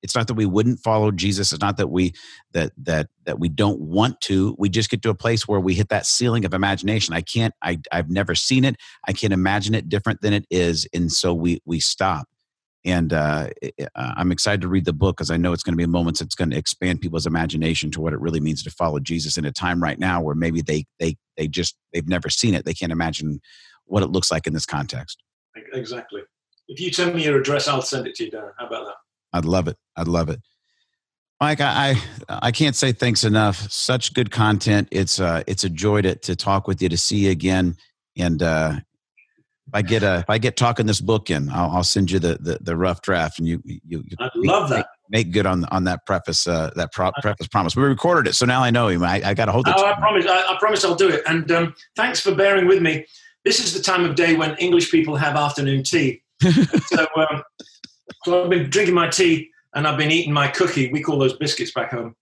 S3: It's not that we wouldn't follow Jesus. It's not that we don't want to. We just get to a place where we hit that ceiling of imagination. I've never seen it. I can't imagine it different than it is. And so we stop. And I'm excited to read the book, because I know it's going to be moments that's going to expand people's imagination to what it really means to follow Jesus in a time right now where maybe they've never seen it. They can't imagine what it looks like in this context.
S1: Exactly. If you tell me your address, I'll send it to you, Darren. How about that?
S3: I'd love it. Mike, I can't say thanks enough. Such good content. It's a joy to talk with you, to see you again. And if I get talking this book in, I'll send you the rough draft, and you
S1: I'd love that.
S3: Make good on that preface, preface promise. We recorded it, so now I know him. I got to hold it.
S1: Oh, I promise I'll do it. And thanks for bearing with me. This is the time of day when English people have afternoon tea. So I've been drinking my tea and I've been eating my cookie. We call those biscuits back home.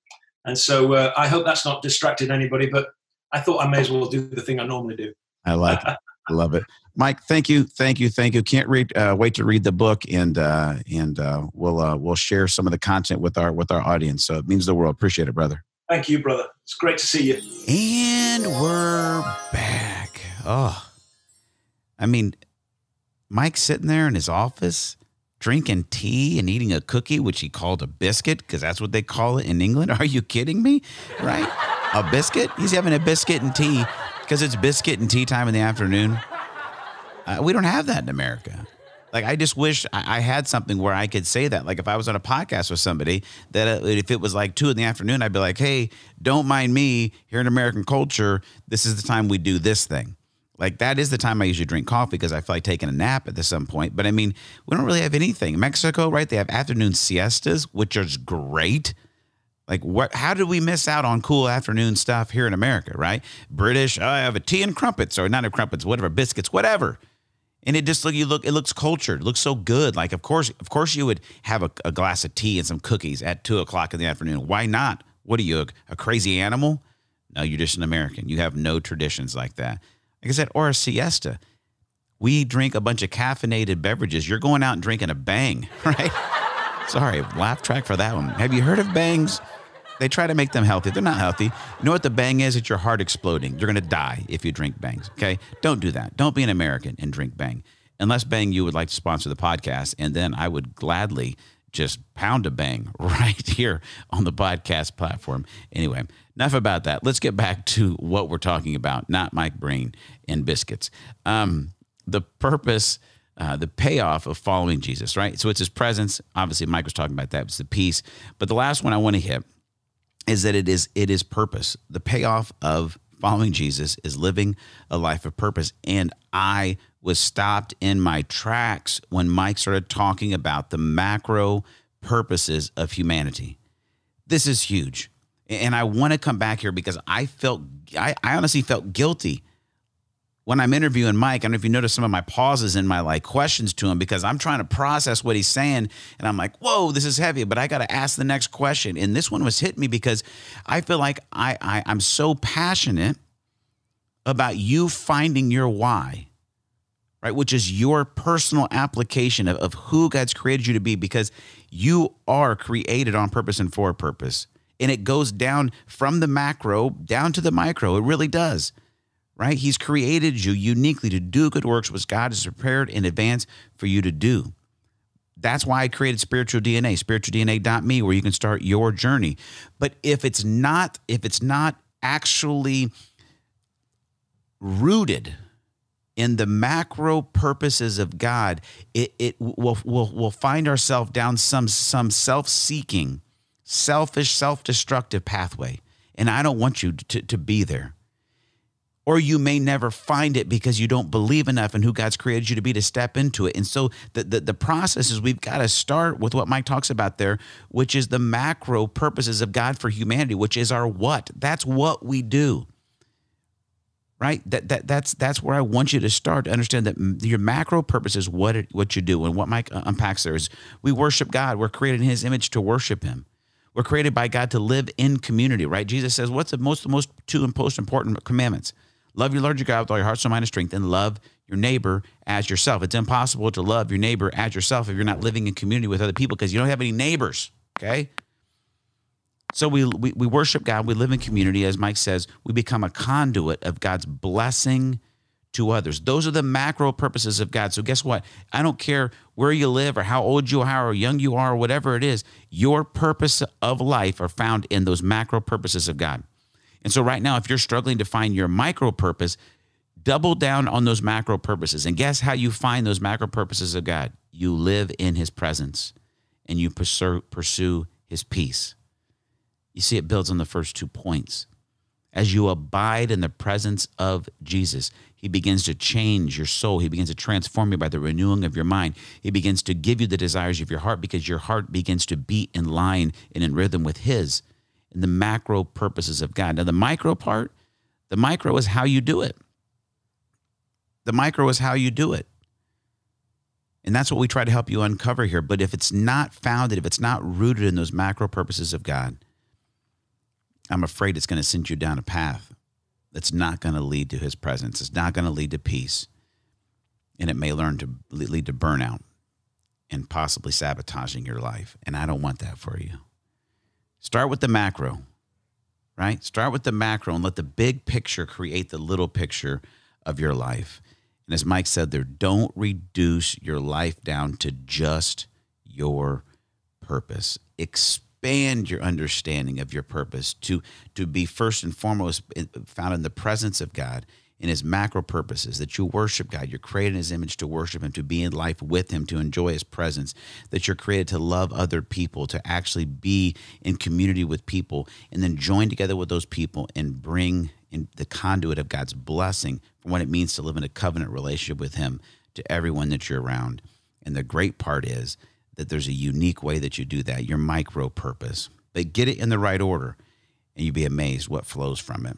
S1: And so I hope that's not distracted anybody, but I thought I may as well do the thing I normally do.
S3: I like it. I love it. Mike, thank you. Can't wait to read the book, and we'll share some of the content with our audience. So it means the world. Appreciate it, brother.
S1: Thank you, brother. It's great to see you.
S3: And we're back. Oh, Mike's sitting there in his office drinking tea and eating a cookie, which he called a biscuit, because that's what they call it in England. Are you kidding me? Right? A biscuit? He's having a biscuit and tea because it's biscuit and tea time in the afternoon. We don't have that in America. Like, I just wish I had something where I could say that. Like, if I was on a podcast with somebody, that if it was like 2 PM, I'd be like, hey, don't mind me. Here in American culture, this is the time we do this thing. Like, that is the time I usually drink coffee because I feel like taking a nap at some point. But I mean, we don't really have anything. In Mexico, right? They have afternoon siestas, which is great. Like, how did we miss out on cool afternoon stuff here in America, right? British, I have a tea and crumpets, or not a crumpets, whatever, biscuits, whatever. And it just it looks cultured. It looks so good. Like, of course you would have a glass of tea and some cookies at 2 o'clock in the afternoon. Why not? What are you, a crazy animal? No, you're just an American. You have no traditions like that. Like I said, or a siesta. We drink a bunch of caffeinated beverages. You're going out and drinking a Bang, right? Sorry, laugh track for that one. Have you heard of Bangs? They try to make them healthy. They're not healthy. You know what the Bang is? It's your heart exploding. You're going to die if you drink Bangs, okay? Don't do that. Don't be an American and drink Bang. Unless, Bang, you would like to sponsor the podcast, and then I would gladly just pound a Bang right here on the podcast platform. Anyway, enough about that. Let's get back to what we're talking about, not Mike Breen and biscuits. The purpose, the payoff of following Jesus, right? So it's his presence. Obviously, Mike was talking about that. It's the peace. But the last one I want to hit is that it is purpose. The payoff of following Jesus is living a life of purpose. And I was stopped in my tracks when Mike started talking about the macro purposes of humanity. This is huge. And I want to come back here because I honestly felt guilty when I'm interviewing Mike. I don't know if you notice some of my pauses in my questions to him because I'm trying to process what he's saying. And I'm like, whoa, this is heavy, but I got to ask the next question. And this one was hitting me because I feel like I'm so passionate about you finding your why, right? Which is your personal application of who God's created you to be, because you are created on purpose and for a purpose. And it goes down from the macro down to the micro. It really does. Right? He's created you uniquely to do good works, which God has prepared in advance for you to do. That's why I created Spiritual DNA, spiritualdna.me, where you can start your journey. But if it's not actually rooted in the macro purposes of God, we'll find ourselves down some self-seeking, selfish, self-destructive pathway. And I don't want you to be there. Or you may never find it because you don't believe enough in who God's created you to be to step into it. And so the process is we've got to start with what Mike talks about there, which is the macro purposes of God for humanity, which is our what. That's what we do, right? That's where I want you to start to understand that your macro purpose is what you do. And what Mike unpacks there is we worship God. We're created in his image to worship him. We're created by God to live in community, right? Jesus says, what's the most two most important commandments? Love your Lord your God with all your heart, soul, mind, and strength, and love your neighbor as yourself. It's impossible to love your neighbor as yourself if you're not living in community with other people because you don't have any neighbors, okay? So we worship God. We live in community. As Mike says, we become a conduit of God's blessing to others. Those are the macro purposes of God. So guess what? I don't care where you live or how old you are or how young you are or whatever it is. Your purpose of life are found in those macro purposes of God. And so right now, if you're struggling to find your micro purpose, double down on those macro purposes. And guess how you find those macro purposes of God? You live in his presence and you pursue his peace. You see, it builds on the first 2 points. As you abide in the presence of Jesus, he begins to change your soul. He begins to transform you by the renewing of your mind. He begins to give you the desires of your heart because your heart begins to beat in line and in rhythm with his. And the macro purposes of God. Now, the micro part, the micro is how you do it. The micro is how you do it. And that's what we try to help you uncover here. But if it's not founded, if it's not rooted in those macro purposes of God, I'm afraid it's going to send you down a path that's not going to lead to his presence. It's not going to lead to peace. And it may lead to burnout and possibly sabotaging your life. And I don't want that for you. Start with the macro, right? Start with the macro and let the big picture create the little picture of your life. And as Mike said there, don't reduce your life down to just your purpose. Expand your understanding of your purpose to be first and foremost found in the presence of God in his macro purposes, that you worship God. You're created in his image to worship him, to be in life with him, to enjoy his presence, that you're created to love other people, to actually be in community with people, and then join together with those people and bring in the conduit of God's blessing from what it means to live in a covenant relationship with him to everyone that you're around. And the great part is that there's a unique way that you do that, your micro purpose. But get it in the right order, and you'll be amazed what flows from it.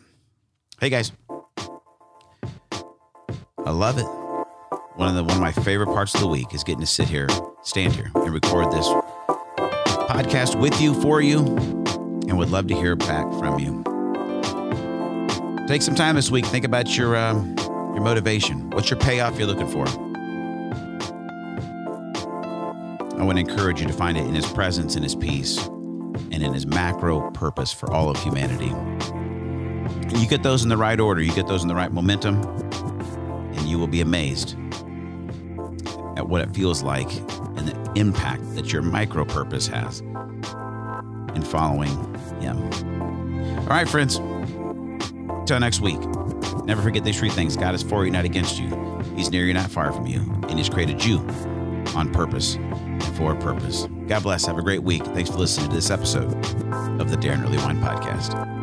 S3: Hey, guys. I love it. One of my favorite parts of the week is getting to stand here, and record this podcast with you, for you, and would love to hear back from you. Take some time this week. Think about your motivation. What's your payoff you're looking for? I want to encourage you to find it in his presence, in his peace, and in his macro purpose for all of humanity. You get those in the right order. You get those in the right momentum, and you will be amazed at what it feels like and the impact that your micro purpose has in following him. All right, friends. Until next week, never forget these three things. God is for you, not against you. He's near you, not far from you. And he's created you on purpose and for a purpose. God bless. Have a great week. Thanks for listening to this episode of the Darren Early Wine Podcast.